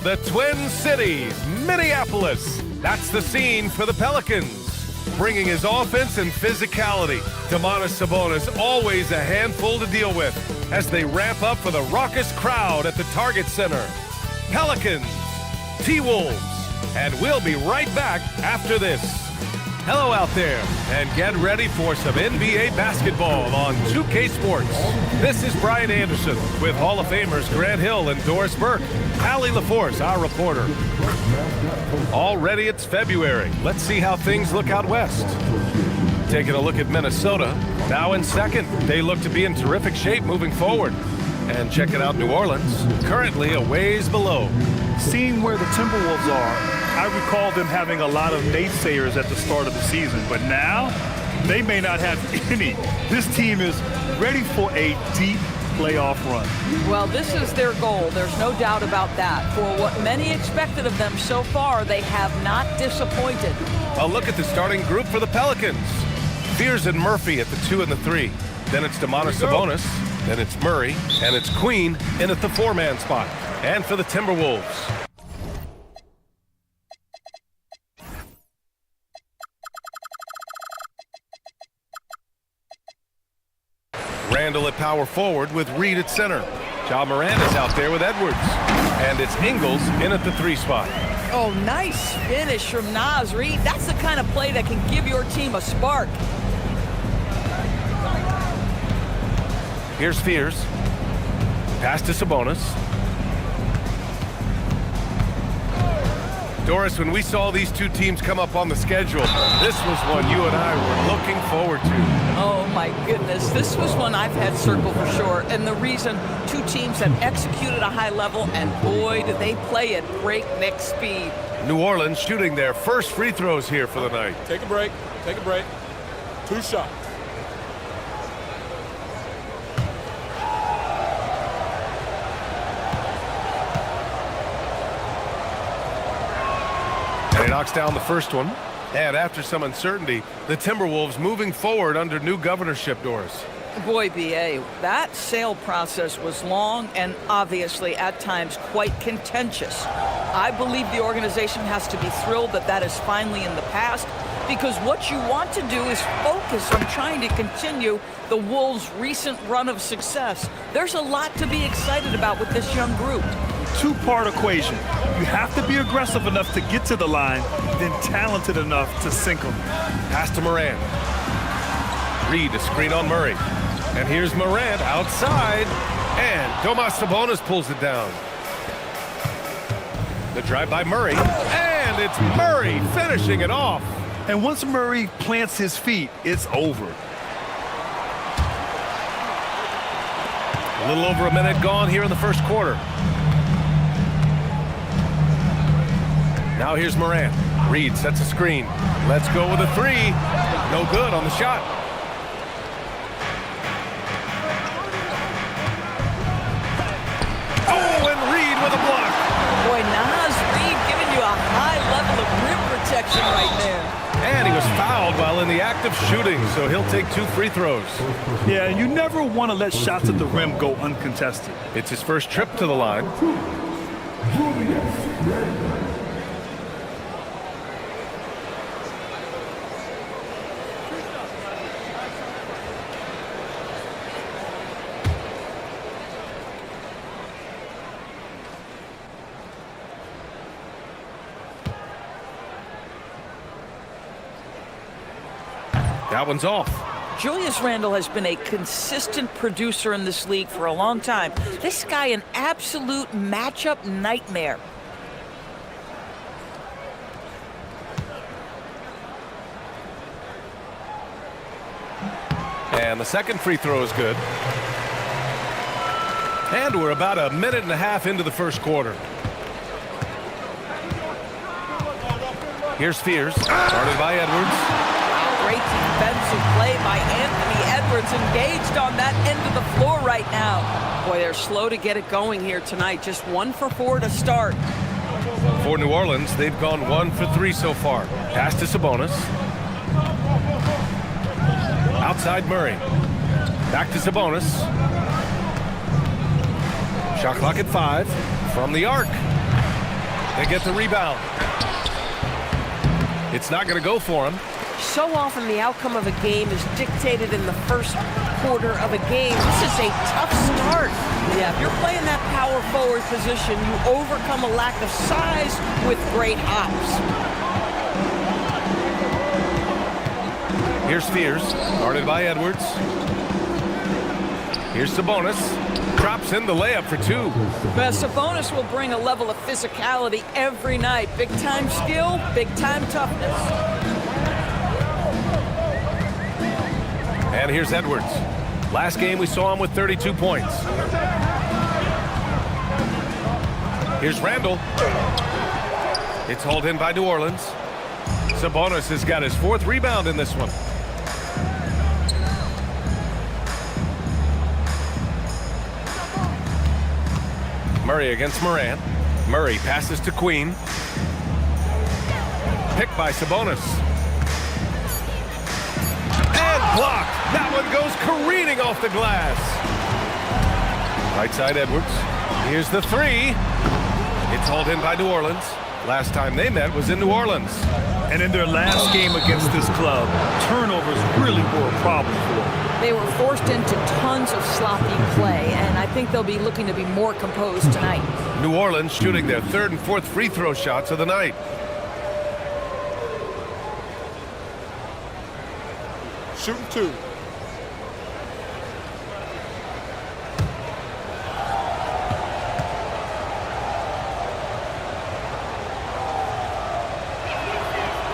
The Twin Cities, Minneapolis. That's the scene for the Pelicans. Bringing his offense and physicality, Domantas Sabonis always a handful to deal with as they ramp up for the raucous crowd at the Target Center. Pelicans, T-Wolves, and we'll be right back after this. Hello out there, and get ready for some NBA basketball on 2K Sports. This is Brian Anderson with Hall of Famers Grant Hill and Doris Burke. Allie LaForce, our reporter. Already it's February. Let's see how things look out west. Taking a look at Minnesota, now in second. They look to be in terrific shape moving forward. And checking out New Orleans, currently a ways below. Seeing where the Timberwolves are, I recall them having a lot of naysayers at the start of the season, but now they may not have any. This team is ready for a deep playoff run. Well, this is their goal. There's no doubt about that. For what many expected of them so far, they have not disappointed. A look at the starting group for the Pelicans. Fears and Murphy at the 2 and the 3. Then it's Domantas Sabonis. Then it's Murray. And it's Queen in at the 4-man spot. And for the Timberwolves, Randall at power forward with Reed at center. Ja Morant is out there with Edwards. And it's Ingles in at the 3 spot. Oh, nice finish from Naz Reid. That's the kind of play that can give your team a spark. Here's Fears. Pass to Sabonis. Doris, when we saw these two teams come up on the schedule, this was one you and I were looking forward to. Oh, my goodness. This was one I've had circled for sure. And the reason, two teams have executed a high level, and boy, did they play at breakneck speed. New Orleans shooting their first free throws here for the night. Take a break. Take a break. 2 shots. And he knocks down the first one. And after some uncertainty, the Timberwolves moving forward under new governorship, Doris. Boy, B.A., that sale process was long and obviously at times quite contentious. I believe the organization has to be thrilled that that is finally in the past, because what you want to do is focus on trying to continue the Wolves' recent run of success. There's a lot to be excited about with this young group. Two-part equation. You have to be aggressive enough to get to the line, then talented enough to sink them. Pass to Morant. Reed to screen on Murray. And here's Morant outside. And Domantas Sabonis pulls it down. The drive by Murray. And it's Murray finishing it off. And once Murray plants his feet, it's over. A little over a minute gone here in the first quarter. Now here's Morant. Reed sets a screen. Let's go with a 3. No good on the shot. Oh, and Reed with a block. Boy, Naz Reid giving you a high level of rim protection right there. And he was fouled while in the act of shooting, so he'll take 2 free throws. Yeah, and you never want to let shots at the rim go uncontested. It's his first trip to the line. That one's off. Julius Randle has been a consistent producer in this league for a long time. This guy, an absolute matchup nightmare. And the second free throw is good. And we're about a minute and a half into the first quarter. Here's Fears, started by Edwards. Great defensive play by Anthony Edwards, engaged on that end of the floor right now. Boy, they're slow to get it going here tonight. Just 1 for 4 to start. For New Orleans, they've gone 1 for 3 so far. Pass to Sabonis. Outside Murray. Back to Sabonis. Shot clock at 5. From the arc. They get the rebound. It's not going to go for him. So often the outcome of a game is dictated in the first quarter of a game. This is a tough start. Yeah, if you're playing that power forward position, you overcome a lack of size with great hops. Here's Fears, guarded by Edwards. Here's Sabonis. Drops in the layup for two. But Sabonis will bring a level of physicality every night. Big-time skill, big-time toughness. And here's Edwards. Last game we saw him with 32 points. Here's Randall. It's hauled in by New Orleans. Sabonis has got his 4th rebound in this one. Murray against Morant. Murray passes to Queen. Picked by Sabonis. And blocked. That one goes careening off the glass. Right side Edwards. Here's the 3. It's hauled in by New Orleans. Last time they met was in New Orleans. And in their last game against this club, turnovers really were a problem for them. They were forced into tons of sloppy play, and I think they'll be looking to be more composed tonight. New Orleans shooting their 3rd and 4th free throw shots of the night. Shooting 2.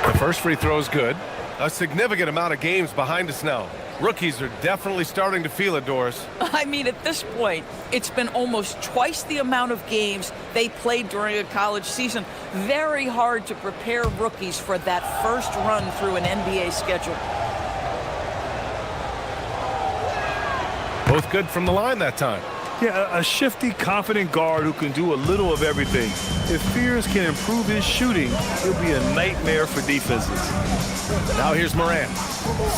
The first free throw is good. A significant amount of games behind us now. Rookies are definitely starting to feel it, Doris. I mean, at this point, it's been almost twice the amount of games they played during a college season. Very hard to prepare rookies for that first run through an NBA schedule. Both good from the line that time. Yeah, a shifty, confident guard who can do a little of everything. If Fears can improve his shooting, he'll be a nightmare for defenses. Now here's Morant,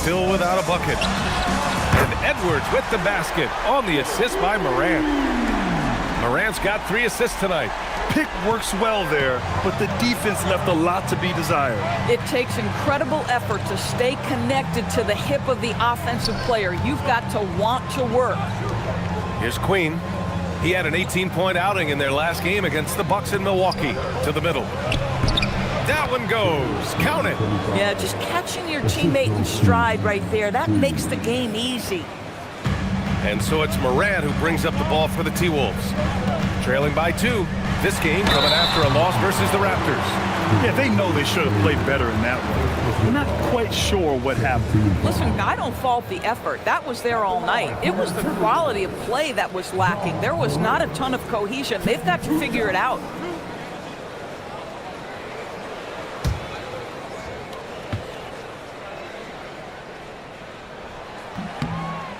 still without a bucket. And Edwards with the basket on the assist by Morant. Morant's got 3 assists tonight. Pick works well there, but the defense left a lot to be desired. It takes incredible effort to stay connected to the hip of the offensive player. You've got to want to work. Here's Queen. He had an 18-point outing in their last game against the Bucks in Milwaukee. To the middle. That one goes. Count it. Yeah, just catching your teammate in stride right there. That makes the game easy. And so it's Morant who brings up the ball for the T-Wolves. Trailing by 2. This game coming after a loss versus the Raptors. Yeah, they know they should have played better in that one. We're not quite sure what happened. Listen, I don't fault the effort. That was there all night. It was the quality of play that was lacking. There was not a ton of cohesion. They've got to figure it out.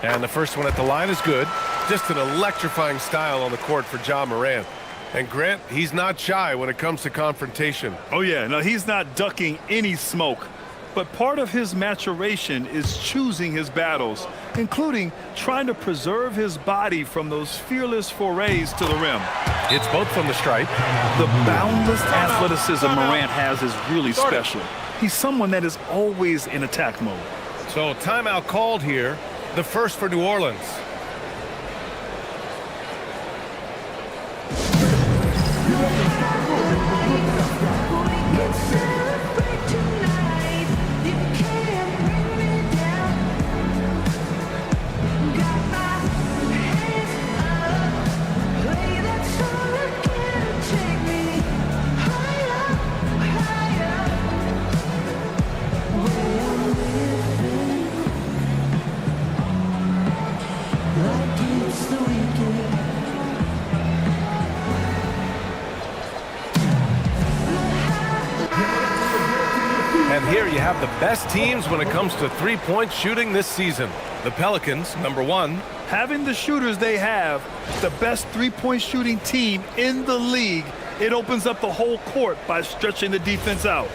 And the first one at the line is good. Just an electrifying style on the court for Ja Morant. And Grant, he's not shy when it comes to confrontation. Oh yeah, no, he's not ducking any smoke. But part of his maturation is choosing his battles, including trying to preserve his body from those fearless forays to the rim. It's both from the stripe. The boundless athleticism Morant has is really special. He's someone that is always in attack mode. So timeout called here, the first for New Orleans. And here you have the best teams when it comes to three-point shooting this season. The Pelicans, number 1. Having the shooters they have, the best three-point shooting team in the league, it opens up the whole court by stretching the defense out.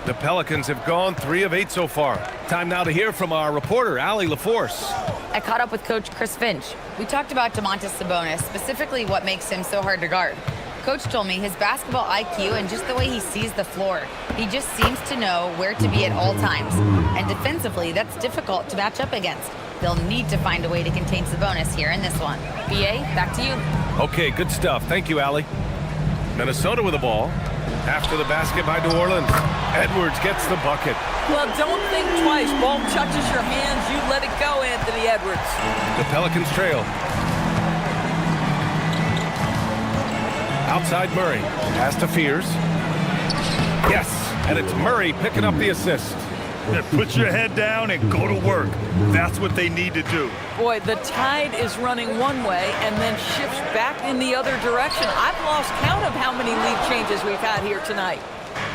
The Pelicans have gone 3 of 8 so far. Time now to hear from our reporter, Allie LaForce. I caught up with Coach Chris Finch. We talked about Domantas Sabonis, specifically what makes him so hard to guard. Coach told me his basketball IQ and just the way he sees the floor. He just seems to know where to be at all times. And defensively, that's difficult to match up against. They'll need to find a way to contain Sabonis here in this one. BA, back to you. Okay, good stuff. Thank you, Allie. Minnesota with the ball. After the basket by New Orleans. Edwards gets the bucket. Well, don't think twice. Ball touches your hands, you let it go, Anthony Edwards. The Pelicans trail. Outside Murray. Pass to Fears. Yes, and it's Murray picking up the assist. Yeah, put your head down and go to work. That's what they need to do. Boy, the tide is running one way and then shifts back in the other direction. I've lost count of how many lead changes we've had here tonight.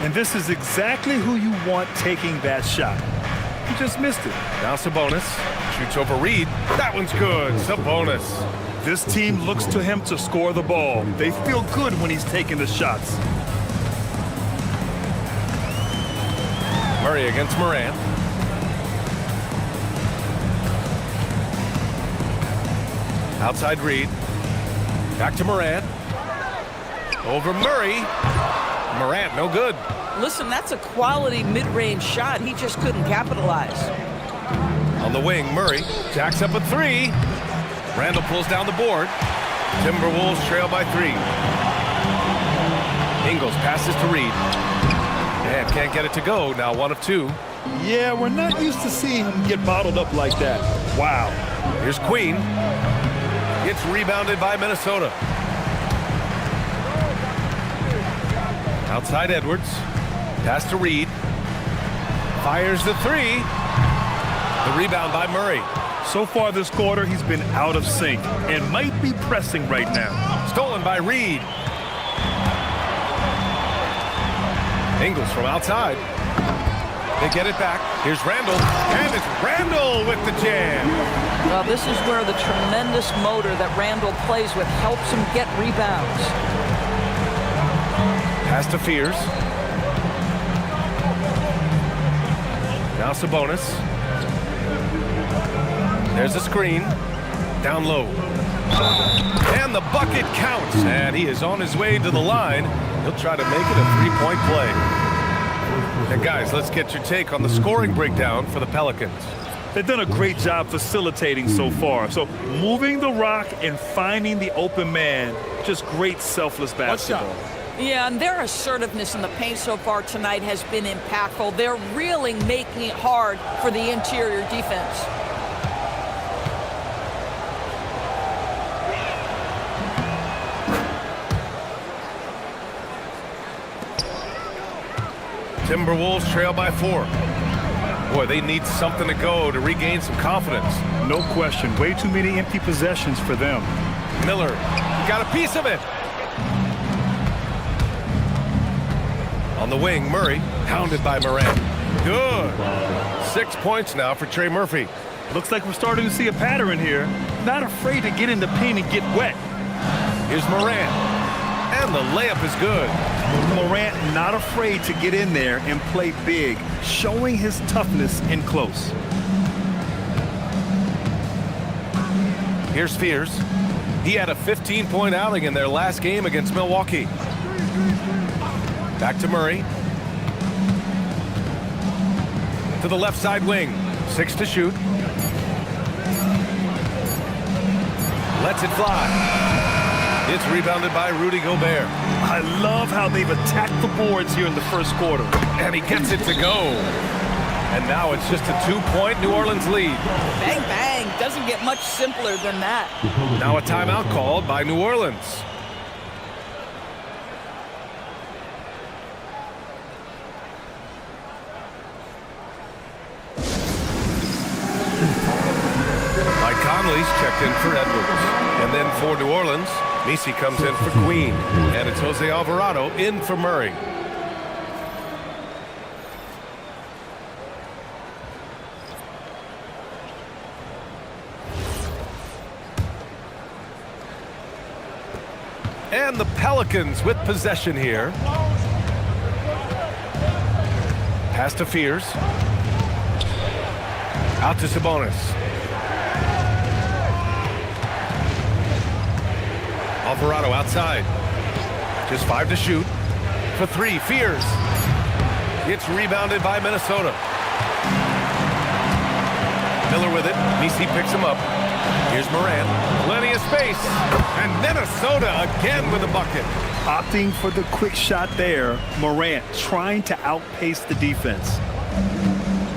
And this is exactly who you want taking that shot. You just missed it. Now Sabonis shoots over Reed. That one's good. Sabonis. This team looks to him to score the ball. They feel good when he's taking the shots. Murray against Morant. Outside Reed. Back to Morant. Over Murray. Morant, no good. Listen, that's a quality mid-range shot. He just couldn't capitalize. On the wing, Murray jacks up a three. Randall pulls down the board. Timberwolves trail by 3. Ingles passes to Reed. And can't get it to go. Now 1 of 2. Yeah, we're not used to seeing him get bottled up like that. Wow. Here's Queen. It's rebounded by Minnesota. Outside Edwards. Pass to Reed. Fires the 3. The rebound by Murray. So far this quarter, he's been out of sync and might be pressing right now. Stolen by Reed. Ingles from outside. They get it back. Here's Randall. And it's Randall with the jam. Well, this is where the tremendous motor that Randall plays with helps him get rebounds. Pass to Fears. Now Sabonis. There's a screen. Down low. And the bucket counts. And he is on his way to the line. He'll try to make it a 3-point play. And guys, let's get your take on the scoring breakdown for the Pelicans. They've done a great job facilitating so far. So moving the rock and finding the open man, just great selfless basketball. Yeah, and their assertiveness in the paint so far tonight has been impactful. They're really making it hard for the interior defense. Timberwolves trail by 4. Boy, they need something to go to regain some confidence. No question. Way too many empty possessions for them. Miller got a piece of it. On the wing, Murray, pounded by Morant. Good. 6 points now for Trey Murphy. Looks like we're starting to see a pattern here. Not afraid to get in the paint and get wet. Here's Morant. And the layup is good. Morant not afraid to get in there and play big, showing his toughness in close. Here's Fears. He had a 15-point outing in their last game against Milwaukee. Back to Murray. To the left side wing. 6 to shoot. Lets it fly. It's rebounded by Rudy Gobert. I love how they've attacked the boards here in the first quarter. And he gets it to go. And now it's just a 2-point New Orleans lead. Bang, bang. Doesn't get much simpler than that. Now a timeout called by New Orleans. Mike Conley's checked in for Edwards. And then for New Orleans, Messi comes in for Queen. And it's Jose Alvarado in for Murray. And the Pelicans with possession here. Pass to Fears. Out to Sabonis. Alvarado outside. Just 5 to shoot. For 3, Fears. It's rebounded by Minnesota. Miller with it. Misi picks him up. Here's Morant. Plenty of space. And Minnesota again with a bucket. Opting for the quick shot there. Morant trying to outpace the defense.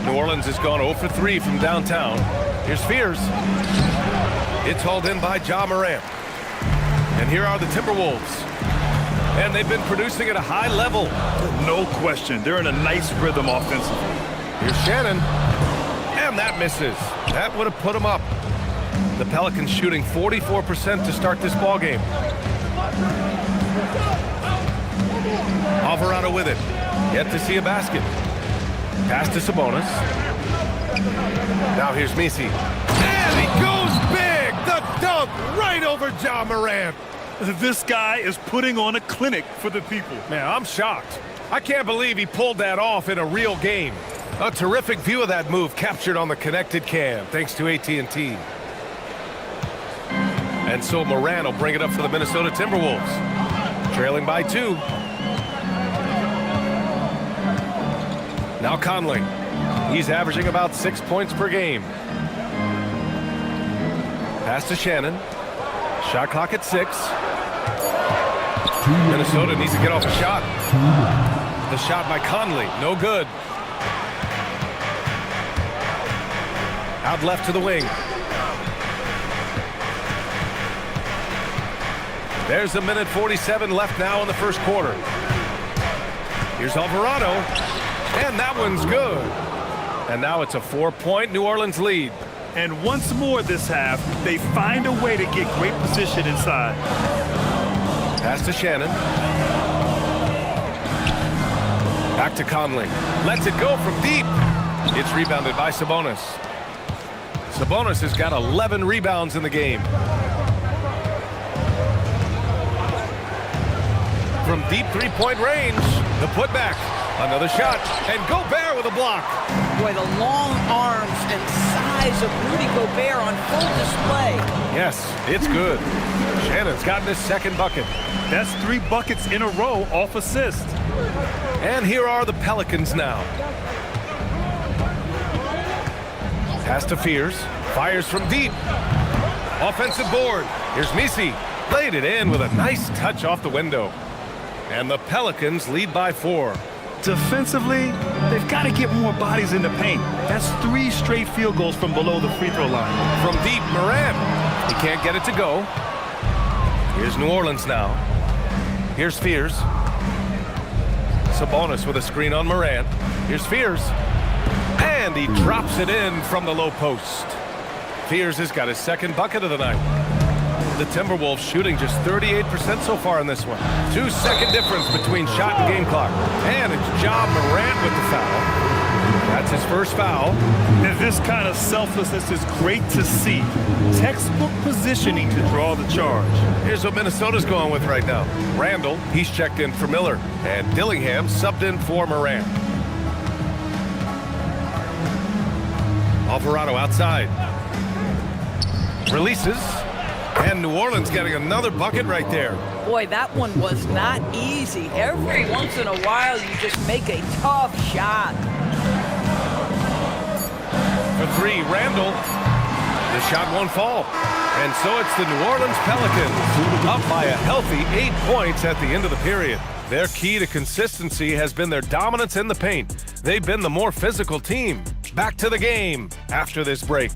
New Orleans has gone 0 for 3 from downtown. Here's Fears. It's hauled in by Ja Morant. And here are the Timberwolves. And they've been producing at a high level. No question. They're in a nice rhythm offensively. Here's Shannon. And that misses. That would have put him up. The Pelicans shooting 44% to start this ball game. Alvarado with it. Yet to see a basket. Pass to Sabonis. Now here's Misi. And he goes big! The dunk right over Ja Morant. This guy is putting on a clinic for the people. Man, I'm shocked. I can't believe he pulled that off in a real game. A terrific view of that move captured on the connected cam, thanks to AT&T. And so Morant will bring it up for the Minnesota Timberwolves. Trailing by 2. Now Conley. He's averaging about 6 points per game. Pass to Shannon. Shot clock at 6. Minnesota needs to get off a shot. The shot by Conley, no good. Out left to the wing. There's a minute 47 left now in the first quarter. Here's Alvarado. And that one's good. And now it's a 4-point New Orleans lead. And once more this half, they find a way to get great position inside. Pass to Shannon. Back to Conley. Lets it go from deep. It's rebounded by Sabonis. Sabonis has got 11 rebounds in the game. From deep three-point range, the putback. Another shot. And Gobert with a block. Boy, the long arms and size of Rudy Gobert on full display. Yes, it's good. Shannon's gotten his second bucket. That's 3 buckets in a row off assist. And here are the Pelicans now. Pass to Fears. Fires from deep. Offensive board. Here's Misi. Laid it in with a nice touch off the window. And the Pelicans lead by 4. Defensively, they've got to get more bodies in the paint. That's 3 straight field goals from below the free throw line. From deep, Morant. He can't get it to go. Here's New Orleans now. Here's Fears. Sabonis with a screen on Morant. Here's Fears. And he drops it in from the low post. Fears has got his second bucket of the night. The Timberwolves shooting just 38% so far in this one. 2-second difference between shot and game clock. And it's Ja Morant with the foul. That's his first foul. And this kind of selflessness is great to see. Textbook positioning to draw the charge. Here's what Minnesota's going with right now. Randall, he's checked in for Miller. And Dillingham subbed in for Morant. Alvarado outside. Releases. And New Orleans getting another bucket right there. Boy, that one was not easy. Every once in a while, you just make a tough shot. For 3, Randall. The shot won't fall. And so it's the New Orleans Pelicans up by a healthy 8 points at the end of the period. Their key to consistency has been their dominance in the paint. They've been the more physical team. Back to the game after this break.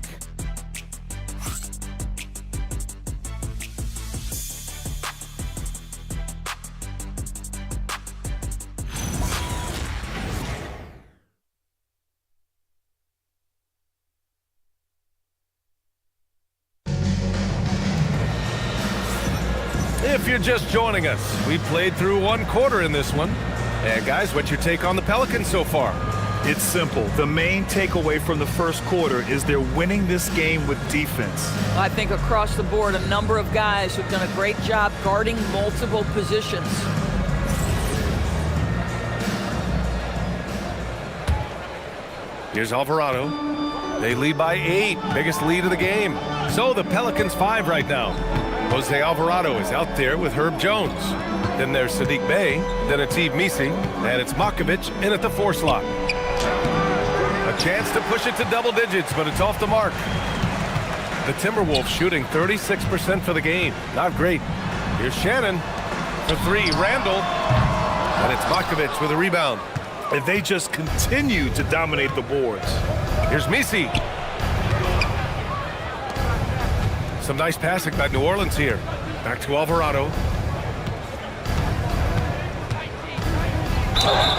If you're just joining us, we played through 1 quarter in this one. And guys, what's your take on the Pelicans so far? It's simple. The main takeaway from the first quarter is they're winning this game with defense. I think across the board, a number of guys who've done a great job guarding multiple positions. Here's Alvarado. They lead by 8, biggest lead of the game. So the Pelicans 5 right now. Jose Alvarado is out there with Herb Jones. Then there's Sadiq Bey. Then it's Yves Misi. And it's Makovic in at the 4 slot. A chance to push it to double digits, but it's off the mark. The Timberwolves shooting 36% for the game. Not great. Here's Shannon for 3. Randall. And it's Makovic with a rebound. And they just continue to dominate the boards. Here's Misi. Some nice passing by New Orleans here. Back to Alvarado.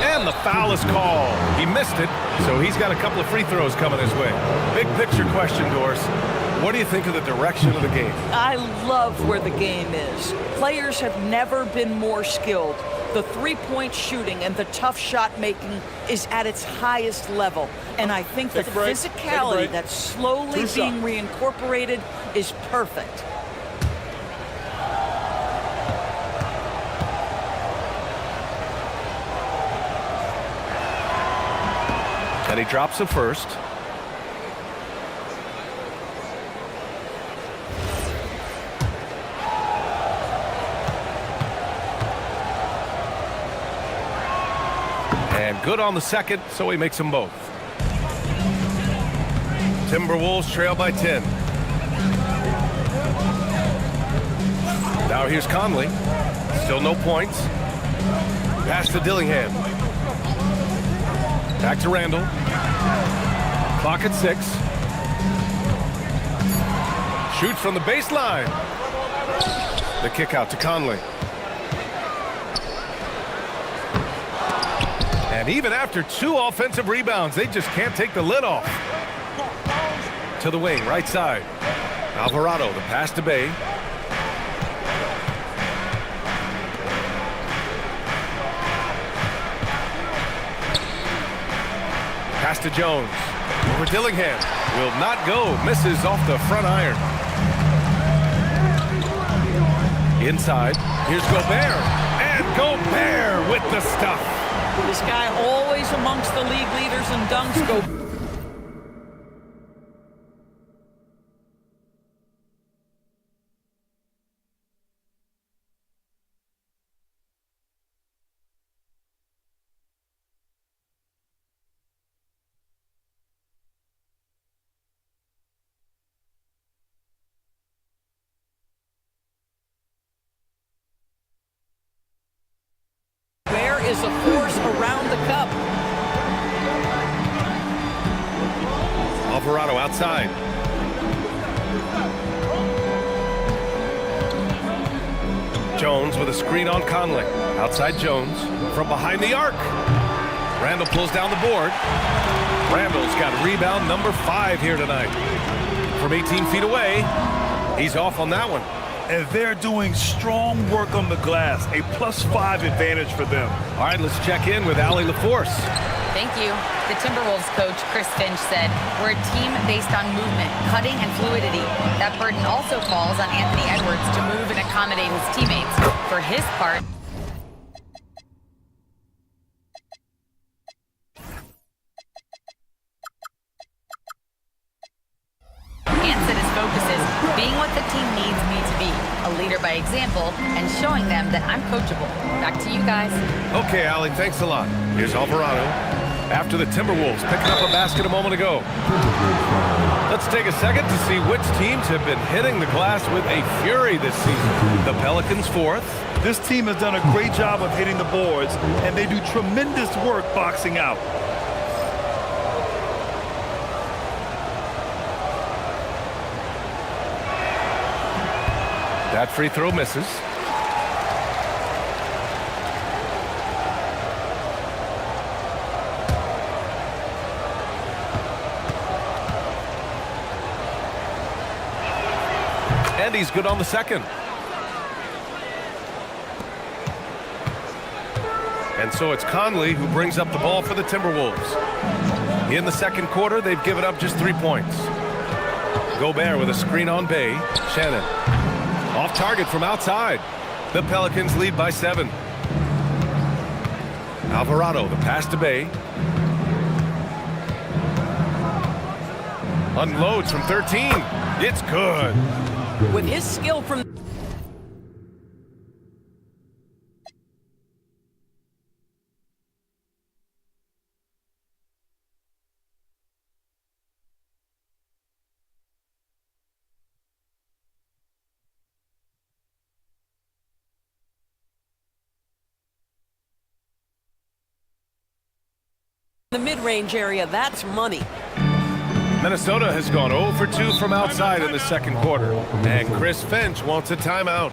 And the foul is called. He missed it, so he's got a couple of free throws coming his way. Big picture question, Doris. What do you think of the direction of the game? I love where the game is. Players have never been more skilled. The three-point shooting and the tough shot making is at its highest level. And I think the physicality that's slowly being reincorporated is perfect. And he drops the first. And good on the second, so he makes them both. Timberwolves trail by 10. Now here's Conley. Still no points. Pass to Dillingham. Back to Randall. Clock at 6. Shoots from the baseline. The kick out to Conley. And even after 2 offensive rebounds, they just can't take the lid off. To the wing, right side. Alvarado, the pass to Bey. Pass to Jones. Over Dillingham. Will not go. Misses off the front iron. Inside. Here's Gobert. And Gobert with the stuff. This guy always amongst the league leaders in dunks. Go. Is a force around the cup. Alvarado outside. Jones with a screen on Conley. Outside Jones from behind the arc. Randall pulls down the board. Randall's got rebound number 5 here tonight. From 18 feet away, he's off on that one. And they're doing strong work on the glass, a +5 advantage for them. All right, let's check in with Allie LaForce. Thank you. The Timberwolves coach, Chris Finch, said, "We're a team based on movement, cutting, and fluidity. That burden also falls on Anthony Edwards to move and accommodate his teammates. For his part, being what the team needs me to be, a leader by example, and showing them that I'm coachable." Back to you guys. Okay, Allie, thanks a lot. Here's Alvarado. After the Timberwolves picking up a basket a moment ago. Let's take a second to see which teams have been hitting the glass with a fury this season. The Pelicans 4th. This team has done a great job of hitting the boards, and they do tremendous work boxing out. That free throw misses. And he's good on the second. And so it's Conley who brings up the ball for the Timberwolves. In the second quarter, they've given up just 3 points. Gobert with a screen on Bey. Shannon. Off target from outside. The Pelicans lead by 7. Alvarado, the pass to Bey. Unloads from 13. It's good. With his skill from The mid-range area, that's money. Minnesota has gone 0 for 2 from outside in the second quarter, and Chris Finch wants a timeout.